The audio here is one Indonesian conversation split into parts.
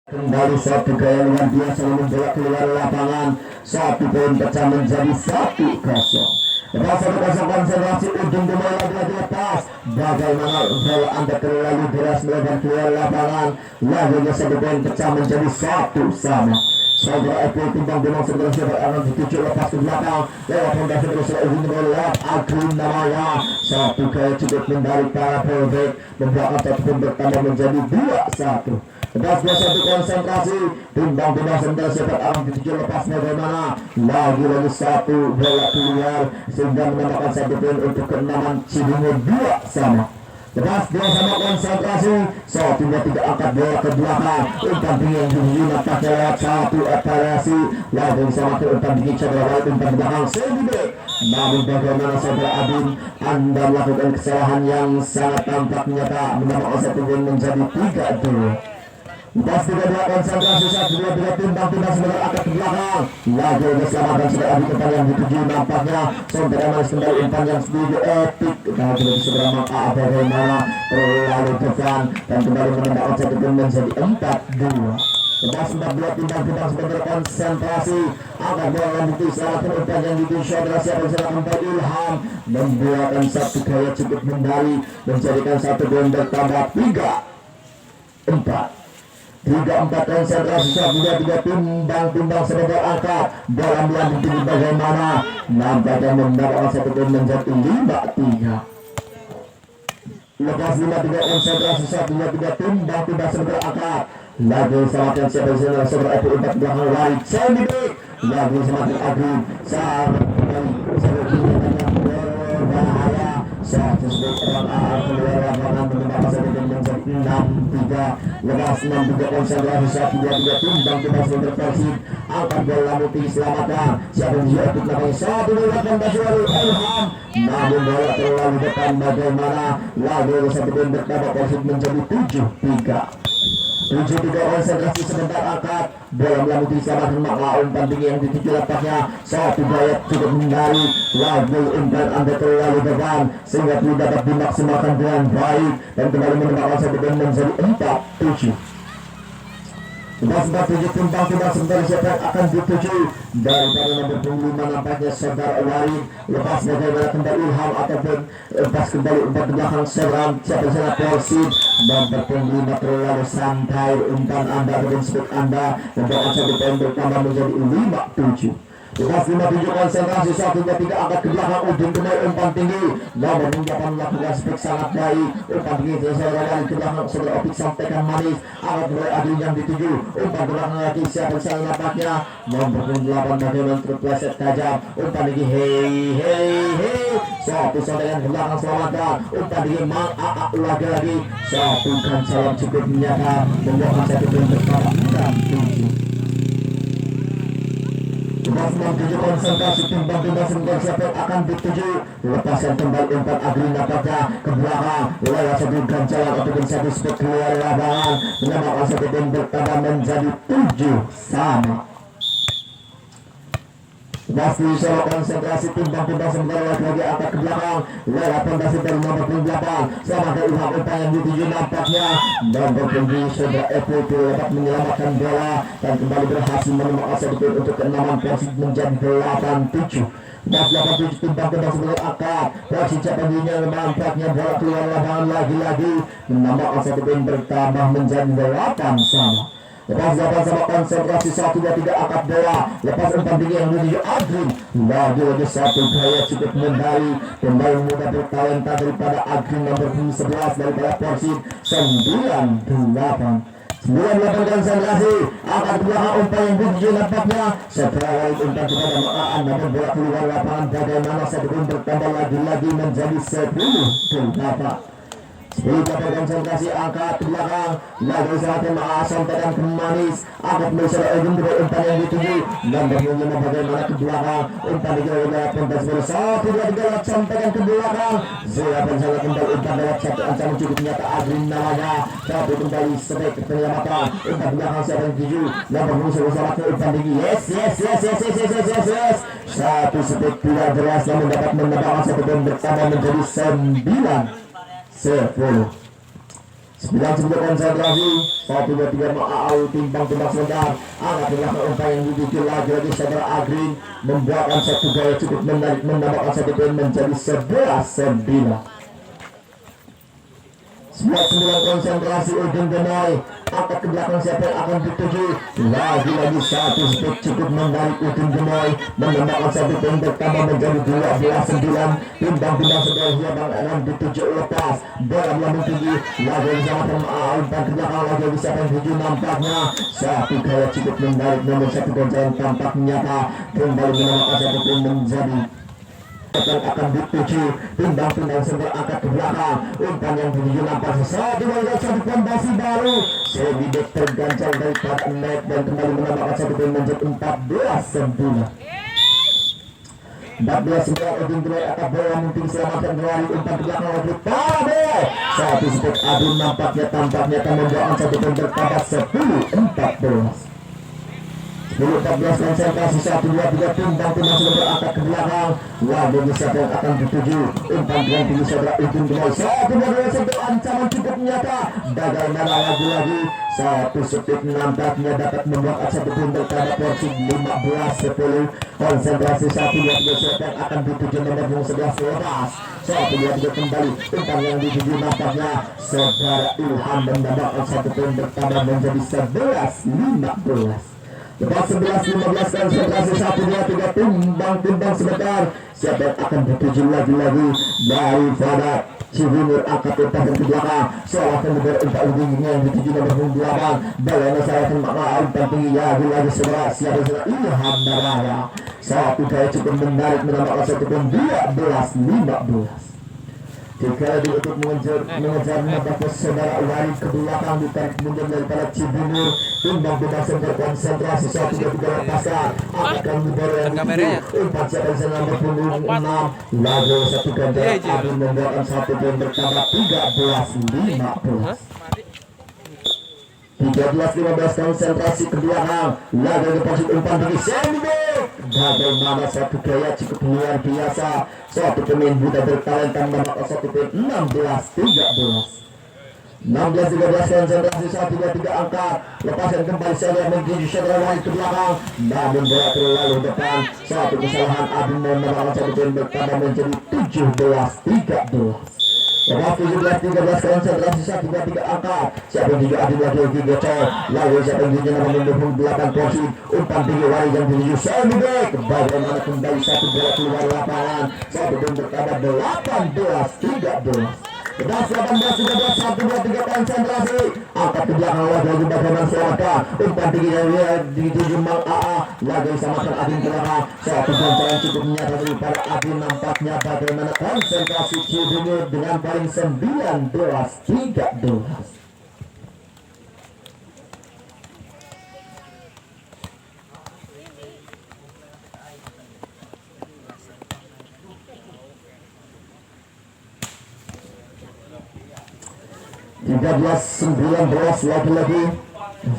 Kembali satu gaya luar biasa membola keluar lapangan. Satu poin pecah menjadi 1-0. Rasa konsentrasi ujung pemain lagi lepas. Bagaimana bola Anda terlalu deras melebar keluar lapangan. Lagunya satu poin pecah menjadi 1-1. Saudara Eko timbang Gunung Saudara Siapa akan dituju lepas ke belakang. Lewat fondasi terus ujung bola Agung namanya. Satu gaya cukup menarik para fullback. Membelakang satu pun bertambah menjadi 2-1. Lepas satu konsentrasi timbang sebentar siapa akan dituju lepas bagaimana. Lagi satu bola keluar sehingga menambahkan satu poin untuk keenaman Cibinong 2 sama. Lepas dua sama konsentrasi. Satu dua tiga angkat bola ke belakang. Umpan tinggi yang digunakan pakai lewat satu variasi. Lalu sama ke umpan tinggi cedera umpan belakang sedikit. Namun bagaimana saudara Adin, Anda melakukan kesalahan yang sangat tampak nyata menambahkan satu poin menjadi 3-2. Lepas 3-2 konsentrasi saat 2-3 timbang sebentar angkat ke belakang. Lagi diselamatkan sudah Adi umpan yang dituju nampaknya. Saudara manis kembali umpan yang sedikit epic. Kita sudah segera maka bagaimana terlalu depan dan kembali menambahkan satu poin menjadi 4-2. Lepas 4-2 timbang sebentar konsentrasi angkat bola yang dituju selamatkan umpan yang dituju saudara siapa yang sampai Ilham membuatkan satu gaya cukup menari menjadikan satu poin bertambah 3-4. 3-4 konsentrasi saat 2-3 timbang sebentar angkat dalam lambung tinggi bagaimana nampaknya mendapatkan satu poin menjadi 5-3. Lepas 5-3 konsentrasi saat 2-3 timbang sebentar angkat lagi selamatkan siapa yang saudara Eko umpat belakang lari Cendibik lagi selamatkan Agung saat berbahaya saat tersebut orang keluar lapangan menambahkan satu poin menjadi 6-3. Lepas 6-3 konsentrasi saat 2-3 timbang sebentar Persib angkat bola tinggi selamatkan siapa yang diakut namanya 1-8 Ilham namun bola terlalu depan bagaimana lalu satu poin bertambah Persib menjadi 7-3. 7-3 konsentrasi sebentar angkat bola melalui selamatkan maka umpan tinggi yang dituju lapaknya satu gaya cukup menarik lagu umpan Anda terlalu depan sehingga tidak dapat dimaksimalkan dengan baik dan kembali menambahkan satu poin menjadi 4-7. Lepas 4-7 timbang sebentar siapa yang akan dituju daripada nomor 25 nampaknya saudara Warin. Lepas bagaimana kembali Ilham ataupun lepas kembali umpan belakang serang siapa yang Persib nomor 25 terlalu santai umpan Anda ataupun speed Anda membawa satu poin bertambah menjadi 5-7. Lepas 5-7 konsentrasi 1-3 angkat ke belakang ujung kembali umpan tinggi nomor 8 melakukan speed sangat baik umpan tinggi selesai lari ke belakang sebelah opik sampaikan manis angkat mulai Adil yang dituju umpan belakang lagi siapa yang napaknya nomor 8 bagaimana terpleset tajam umpan tinggi hei satu sampaikan ke belakang selamatkan umpan tinggi lagi satu kan salam cukup nyata membawa satu poin bertambah 6-7. Lepas 6-7 konsentrasi timbang sebentar siapa yang akan dituju lepaskan kembali umpan Agri nampaknya ke belakang lewat satu ganjalan ataupun satu spek keluar lapangan menambahkan satu poin bertambah menjadi 7 sama. Pasti solo konsentrasi timbang sebentar lagi angkat ke belakang lewat fondasi dari nomor 28 sama ke Ilham umpan yang dituju nampaknya nomor 7 saudara Eko dapat menyelamatkan bola dan kembali berhasil menemukan satu poin untuk keenaman Persib menjadi 8-7. Dan 8-7 timbang sebentar angkat Persib Cipadunya nampaknya bola keluar lapangan lagi menambahkan satu poin bertambah menjadi 8 sama. Lepas 8 sama konsentrasi 1-2-3 angkat bola lepas umpan tinggi yang menuju Agri lagi satu gaya cukup menarik pemain muda bertalenta daripada Agri nomor 11 daripada Persib 9-8 konsentrasi angkat ke belakang umpan yang dituju nampaknya setelah umpan kepada Makaan namun bola keluar lapangan bagaimana satu pun bertambah lagi menjadi 10-8. Jika konsentrasi angkat ke belakang lagi selatan sampaikan ke manis angkat misalnya ujung dari umpan yang dituju dan bagaimana ke belakang umpan digawai kontes bersama 1-2-3 sampaikan ke belakang silakan salah kembali umpan lewat satu ancaman cukup nyata Adrin namanya satu kembali sebaik penyelamatan umpan belakang siapa yang dituju dan bersama ke umpan tinggi yes satu sebaik tidak jelas namun dapat menambahkan satu poin bersama menjadi 9-10. 9 konsentrasi 1 2 3 mau timbang sebentar. Angkat ke belakang umpan yang dituju lagi saudara Agrin membuatkan satu gaya cukup menarik, menambahkan 1 poin menjadi 11-9. 9 konsentrasi Udin Gemoy. Angkat ke belakang siapa yang akan dituju. Lagi-lagi 1 spot cukup menarik Udin Gemoy menambahkan 1 poin bertambah menjadi 12-9. Timbang sebentar siapa yang akan dituju lepas bola melambung tinggi. Lagi disamakan umpan ke belakang lagi siapa yang dituju nampaknya satu gaya cukup menarik namun 1 goncangan tampak nyata kembali menambahkan 1 poin menjadi akan dituju. Timbang sebentar angkat ke belakang umpan yang dituju nampak satu fondasi baru sedikit terganjal dari net dan kembali menambahkan 1 poin menjadi 14-9. 14-9 Udin Gemoy akan bola mungkin selamatkan kembali umpan ke belakang lagi Pabel. 1 spot Adun tampaknya akan membawakan 1 poin bertambah 10-14. 10-14 konsentrasi 1 2 3 timbang sudah berangkat ke belakang. Lagi siapa yang akan dituju umpan yang tinggi saudara Udin Gemoy 1 2 1 ancaman cukup nyata. Bagaimana lagi 1 speed nampaknya dapat membuat 1 poin bertambah porsi 15-10. Konsentrasi 1 2 3 siapa yang akan dituju nomor 11 lepas 1 2 3 kembali umpan yang dituju nampaknya saudara Ilham mendapatkan 1 poin bertambah menjadi 11-15. Lepas 11-15 konsentrasi 1 2 3 timbang sebentar siapa yang akan dituju lagi daripada Cibungur angkat umpan ke belakang seolah kemudian umpan ujungnya yang dituju nomor 8 balanya saya akan umpan tinggi lagi segera siapa Ilham Naraya 1 gaya cukup menarik menambahkan 1 poin 12-15. Jika untuk mengejar mendapat saudara lari ke belakang ditarik mundur daripada Cibungur timbang bebas berkonsentrasi 1 2 3 lepaskan akan dibawa yang umpan siapa yang nomor 6 lalu 1 ganjal Adun membuatkan 1 poin bertambah 13-15. 13-15 konsentrasi ke belakang lalu deposit umpan tinggi Sendek. Bagaimana 1 gaya cukup luar biasa 1 pemain muda bertalenta menambahkan 1 poin 16-13. 16-13 konsentrasi 1 2 3 angkat lepaskan kembali saya menuju saudara Wahid ke belakang namun bola terlalu depan 1 kesalahan Adun menambahkan 1 poin bertambah menjadi 17-13. Lepas 17-13 konsentrasi 1 2 3 angkat siapa yang tuju Adun lagi gocor lalu siapa yang tuju nomor 28 porsi umpan tinggi Wahid yang tuju Sendek. Bagaimana kembali 1 bola keluar lapangan 1 poin bertambah 18-13. 18-13 1 2 3 konsentrasi angkat ke belakang lagi bagaimana selamatkan umpan tinggi yang dituju Mang AA lagi samakan Adin ke belakang 1 goncangan cukup nyata daripada Adin nampaknya bagaimana konsentrasi Cibungur dengan paling 19-13. 13-19 lagi-lagi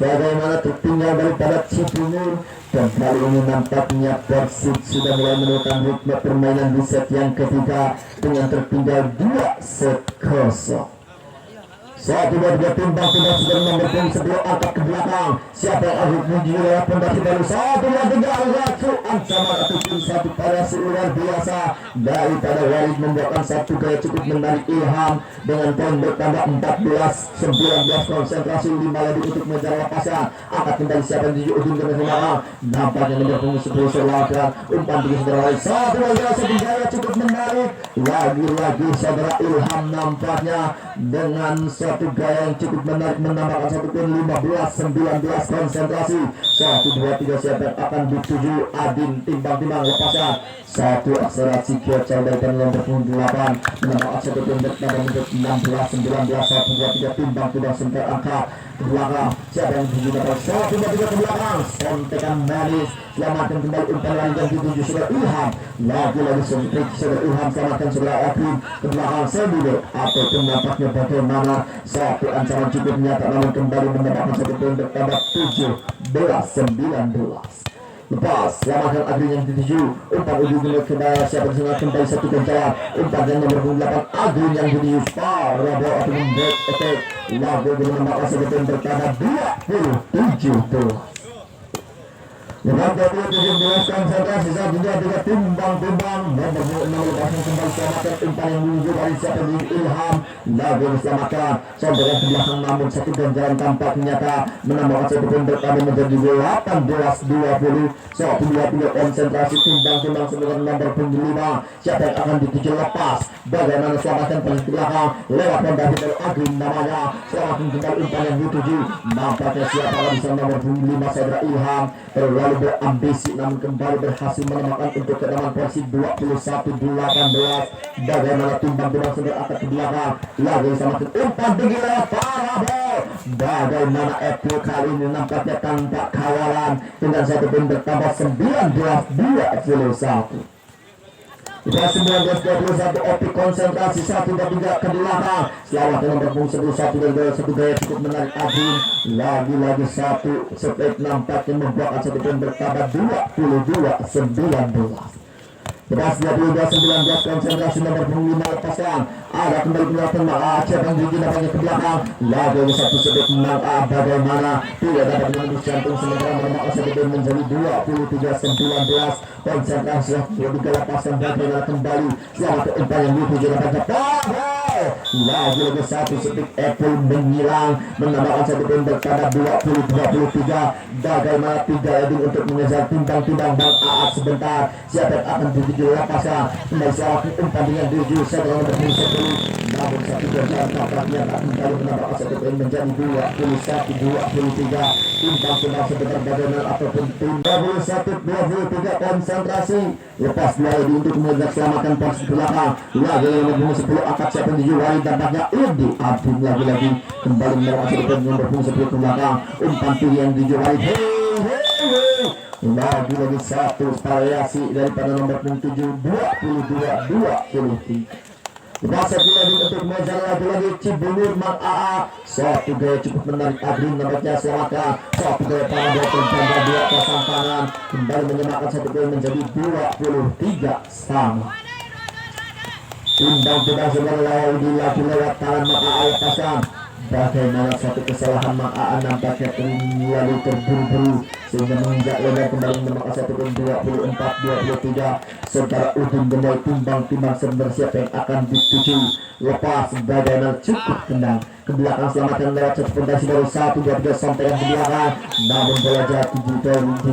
bagaimana tertinggal daripada Cibungur dan kali ini nampaknya Persib sudah mulai menemukan ritme permainan di set yang ketiga dengan tertinggal 2-0. 1 2 3 timbang sudah memberikan sebelum angkat ke belakang siapa yang akan menuju lewat pondasi baru 1 2 3 Ratu ancaman ataupun 1 variasi luar biasa daripada Walid membuatkan 1 gaya cukup menarik Ilham dengan poin bertambah 14-19 konsentrasi 5 lagi untuk mengejar lepasan angkat kembali siapa yang menuju ujung ke belakang nampaknya nomor punggung 10 selatan umpan tinggi saudara Walid 1 2 gaya cukup menarik lagi-lagi saudara Ilham nampaknya dengan 1 gaya yang cukup menarik menambahkan 1 poin 15-19 konsentrasi 1 2 3 siapa yang akan dituju Adin timbang lepasan 1 akselerasi gocor dari nomor 8 menambahkan 1 poin bertambah menjadi 16-19 1 2 3 timbang sebentar angkat ke belakang siapa yang dituju dapat 1 2 3 ke belakang sontekan manis selamatkan kembali umpan lari yang dituju saudara Ilham lagi-lagi sontek saudara Ilham selamatkan saudara Adin ke belakang Sendek ataupun nampaknya bagaimana 1 ancaman cukup nyata namun kembali mendapatkan 1 poin bertambah 17-19. Lepas selamatkan Adin yang dituju umpan ujung kembali siapa yang kembali 1 goncangan umpan yang nomor 8 Adin yang dituju Prabowo ataupun back attack Lagu dengan maka sebetulnya berkata 27-12. Dengan 17 konsentrasi saat juga timbang-timbang dan nomor 6 kembali selamatkan umpan yang menuju dari siapa di Ilham. Lagu diselamatkan saudara ke belakang, namun satu ganjaran tampak nyata menambahkan satu pun berkali menjadi 18-20. Saat dua konsentrasi timbang-timbang sebagai nomor 5. Siapa yang akan dituju lepas, bagaimana selamatkan paling ke belakang lewat David Agim namanya. Selamatkan kembali umpan yang dituju, nampaknya siapa bisa nomor 5 saudara Ilham terlalu berambisi namun kembali berhasil menemukan untuk kedaman posisi 21-18. Bagaimana timbang-timbang sudah akan ke belakang lagi sama umpan tinggi lewat parabol. Bagaimana Apple kali ini nampaknya tanpa kawalan dengan satu pun bertambah 19-21. Sudah 19-21. Opik konsentrasi 1 dan 3 ke belakang. Selamat dengan berpung 11 dan 1 gaya cukup menarik Agim. Lagi-lagi satu sebaik nampaknya membuat satu pun bertambah 22-19. Beras 22-19 konsentrasi nomor 5 lepaskan. Ada kembali kelihatan Aceh yang gigi nampaknya ke belakang. Lagi satu sebut menang bagaimana tidak dapat menembus jantung sementara menemak sebetulnya menjadi 23-19. Konsentrasi yang dilepaskan bagaimana kembali selamat umpan yang dituju nampaknya lagi satu setik Apple menghilang menambahkan satu pun bertambah 20-23. Bagaimana 3 eding untuk mengejar timbang-timbang Bang Aat sebentar. Siapa yang akan dituju lapasnya kembali selamat umpan dengan tuju setelah berpuluh 10. Namun satu ganjaran tampaknya tak kembali menambahkan satu pun menjadi 21-23. Timbang-timbang sebentar bagaimana ataupun 21-23 konsentrasi lepas 2 eding untuk mengejar selamatkan posisi belakang. Lagi yang berpuluh 10 akad siapa yang dijual tampaknya Udi Abdul lagi-lagi kembali melakukan satu yang berpuluh 10 ke belakang. Umpan tinggi yang dijual lagi satu variasi daripada nomor 7 22-23. Masa lagi untuk mengejar lagi Cibunur Mang AA. Satu gaya cukup menarik Agrim nampaknya selamatkan. Satu gaya parabol terjangka 2 pasang tangan kembali menyamakan satu gaya menjadi 23 sama. Timbang-timbang sebenarnya lagi lewat tangan Mang AA lepasan. Bagaimana satu kesalahan Mang AA nampaknya terlalu terburu-buru sehingga menginjak lebar kembali memakai satu pun 24-23. Saudara Udin Gemoy timbang-timbang sebenarnya siapa yang akan dituju lepas bagaimana cukup tenang ke belakang selamatkan lewat satu fondasi baru 1-2-3 sampai yang ke belakang, namun bola jatuh di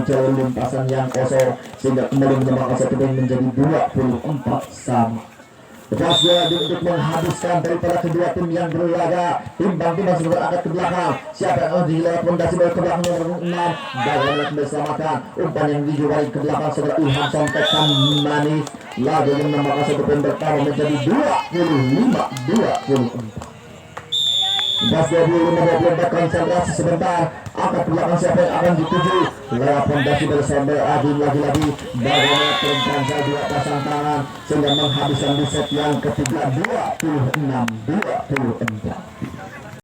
jalur limpasan yang kosong sehingga kembali memakai satu pun menjadi 24 sama. Lepas untuk menghabiskan daripada kedua tim yang berlaga. Timbang-timbang sebentar angkat ke belakang. Siapa yang akan dilewat fondasi baru ke belakang nomor 6. Bagaimana kembali selamatkan umpan yang dijual ke belakang saudara Ilham sampaikan manis. Lagu yang menambahkan satu pun bertambah menjadi 25-24. Gas 25-24 konsentrasi sebentar. Angkat ke belakang siapa yang akan dituju lewat fondasi dari sampai Adin lagi-lagi. Bagaimana terganjal 2 pasang tangan sehingga menghabiskan di set yang ketiga 26-24.